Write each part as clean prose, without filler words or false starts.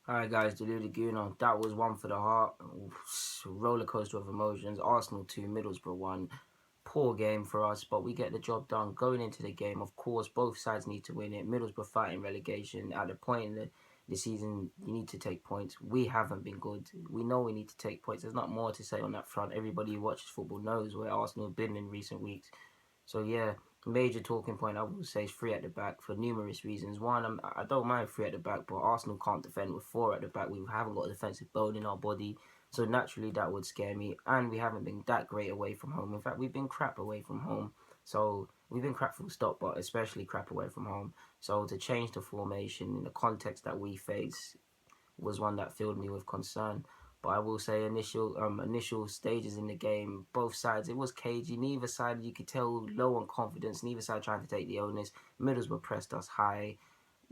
Alright guys, Deluded Guno, that was one for the heart. Roller coaster of emotions. Arsenal 2, Middlesbrough 1. Poor game for us, but we get the job done. Going into the game, of course, both sides need to win it. Middlesbrough fighting relegation. At the point in the season, you need to take points. We haven't been good. We know we need to take points. There's not more to say on that front. Everybody who watches football knows where Arsenal have been in recent weeks. So yeah, major talking point I would say is three at the back for numerous reasons. One, I don't mind three at the back, but Arsenal can't defend with four at the back. We haven't got a defensive bone in our body, so naturally that would scare me. And we haven't been that great away from home. In fact, we've been crap away from home. So we've been crap full stop, but especially crap away from home. So to change the formation in the context that we face was one that filled me with concern. But I will say initial stages in the game, both sides, it was cagey. Neither side, you could tell, low on confidence. Neither side trying to take the onus. Middlesbrough pressed us high.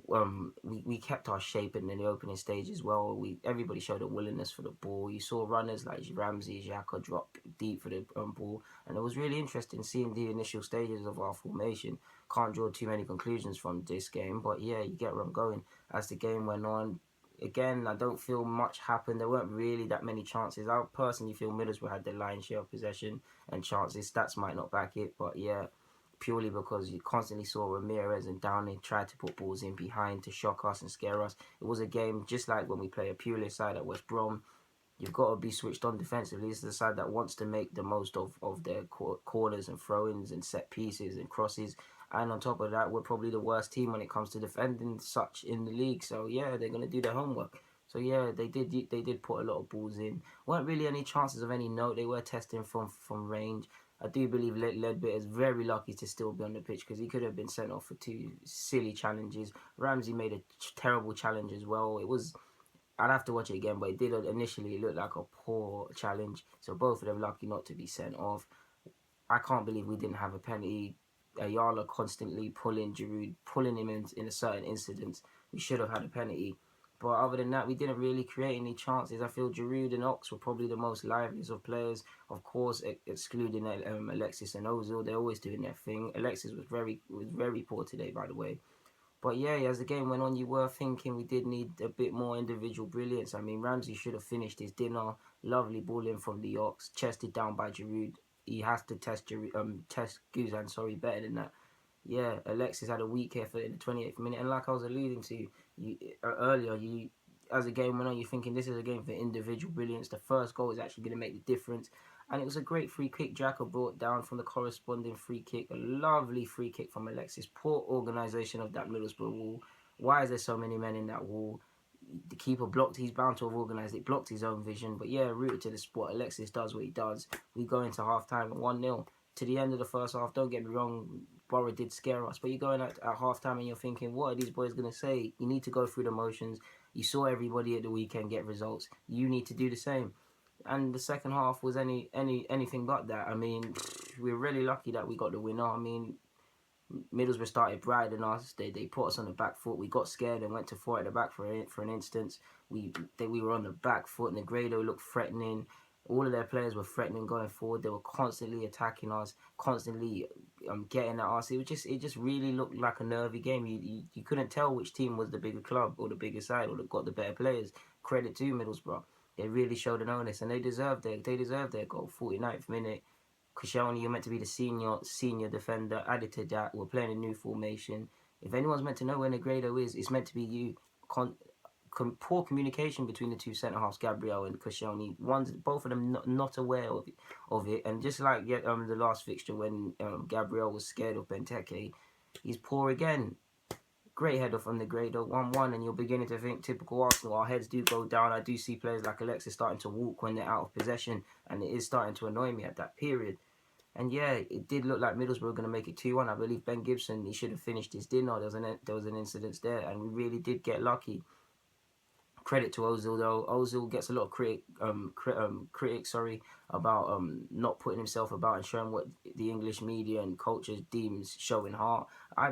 We kept our shape in the opening stage as well. Everybody showed a willingness for the ball. You saw runners like Ramsay, Xhaka drop deep for the ball, and it was really interesting seeing the initial stages of our formation. Can't draw too many conclusions from this game, but yeah, you get where I'm going. As the game went on, again, I don't feel much happened. There weren't really that many chances. I personally feel Middlesbrough had the lion's share of possession and chances. Stats might not back it, but yeah, purely because you constantly saw Ramirez and Downey try to put balls in behind to shock us and scare us. It was a game just like when we play a purely side at West Brom. You've got to be switched on defensively. This is the side that wants to make the most of their corners and throw-ins and set pieces and crosses. And on top of that, we're probably the worst team when it comes to defending such in the league. So yeah, they're gonna do their homework. So yeah, they did put a lot of balls in. Weren't really any chances of any note. They were testing from range. I do believe Ledbetter is very lucky to still be on the pitch because he could have been sent off for two silly challenges. Ramsay made a terrible challenge as well. It was, I'd have to watch it again, but it did initially look like a poor challenge. So both of them lucky not to be sent off. I can't believe we didn't have a penalty. Ayala constantly pulling Giroud, pulling him in a certain incident. We should have had a penalty. But other than that, we didn't really create any chances. I feel Giroud and Ox were probably the most liveliest of players. Of course, excluding Alexis and Ozil, they're always doing their thing. Alexis was very poor today, by the way. But yeah, as the game went on, you were thinking we did need a bit more individual brilliance. I mean, Ramsey should have finished his dinner. Lovely ball in from the Ox, chested down by Giroud. He has to test Guzan, better than that. Yeah, Alexis had a weak effort in the 28th minute, and like I was alluding to earlier, as the game went on, you're thinking this is a game for individual brilliance. The first goal is actually going to make the difference, and it was a great free kick. Xhaka brought down from the corresponding free kick, a lovely free kick from Alexis. Poor organisation of that Middlesbrough wall. Why is there so many men in that wall? The keeper blocked. He's bound to have organised it. Blocked his own vision, but yeah, rooted to the spot. Alexis does what he does. We go into half time at 1-0. To the end of the first half, don't get me wrong, Borough did scare us, but you're going at half time and you're thinking, what are these boys going to say? You need to go through the motions. You saw everybody at the weekend get results. You need to do the same. And the second half was anything but that. I mean, we're really lucky that we got the winner. I mean, Middlesbrough started brighter than us. They put us on the back foot. We got scared and went to four at the back for an instance. We were on the back foot. Negredo looked threatening. All of their players were threatening going forward. They were constantly attacking us, constantly getting at us. It just really looked like a nervy game. You couldn't tell which team was the bigger club or the bigger side or that got the better players. Credit to Middlesbrough. They really showed an onus and they deserved their goal. 49th minute. Koscielny, you're meant to be the senior defender. Added to that, we're playing a new formation. If anyone's meant to know where Negredo is, it's meant to be you. Poor communication between the two centre halves, Gabriel and Koscielny. Both of them not aware of it. And just like the last fixture when Gabriel was scared of Benteke, he's poor again. Great header from Negredo, 1-1, and you're beginning to think typical Arsenal. Our heads do go down. I do see players like Alexis starting to walk when they're out of possession, and it is starting to annoy me at that period. And yeah, it did look like Middlesbrough were going to make it 2-1. I believe Ben Gibson, he should have finished his dinner. There was an incident there, and we really did get lucky. Credit to Ozil though. Ozil gets a lot of critics about not putting himself about and showing what the English media and culture deems showing heart.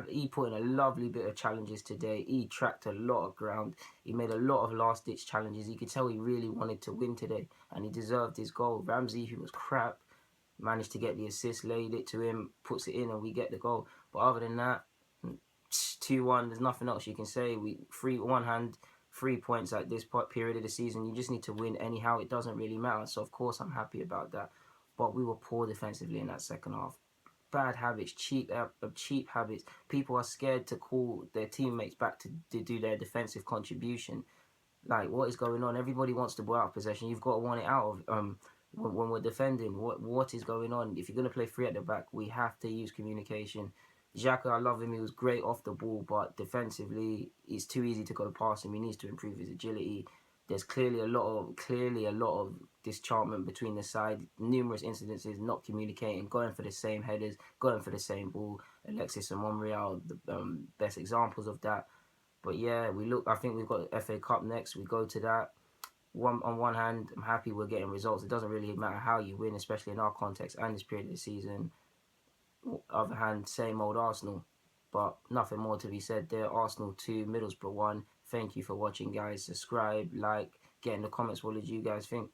He put in a lovely bit of challenges today. He tracked a lot of ground. He made a lot of last ditch challenges. You could tell he really wanted to win today, and he deserved his goal. Ramsey, who was crap, managed to get the assist, laid it to him, puts it in, and we get the goal. But other than that, 2-1. There's nothing else you can say. We free one hand. 3 points at this period of the season. You just need to win anyhow. It doesn't really matter. So of course I'm happy about that. But we were poor defensively in that second half. Bad habits, cheap habits. People are scared to call their teammates back to do their defensive contribution. Like, what is going on? Everybody wants the ball out of possession. You've got to want it out of when we're defending. What is going on? If you're going to play three at the back, we have to use communication. Xhaka, I love him. He was great off the ball, but defensively, it's too easy to go past him. He needs to improve his agility. There's clearly a lot of disenchantment between the side. Numerous incidences, not communicating, going for the same headers, going for the same ball. Alexis and Monreal, the best examples of that. But yeah, I think we've got FA Cup next. We go to that. On one hand, I'm happy we're getting results. It doesn't really matter how you win, especially in our context and this period of the season. Other hand, same old Arsenal. But nothing more to be said there. Arsenal 2, Middlesbrough 1. Thank you for watching, guys. Subscribe, like, get in the comments. What did you guys think?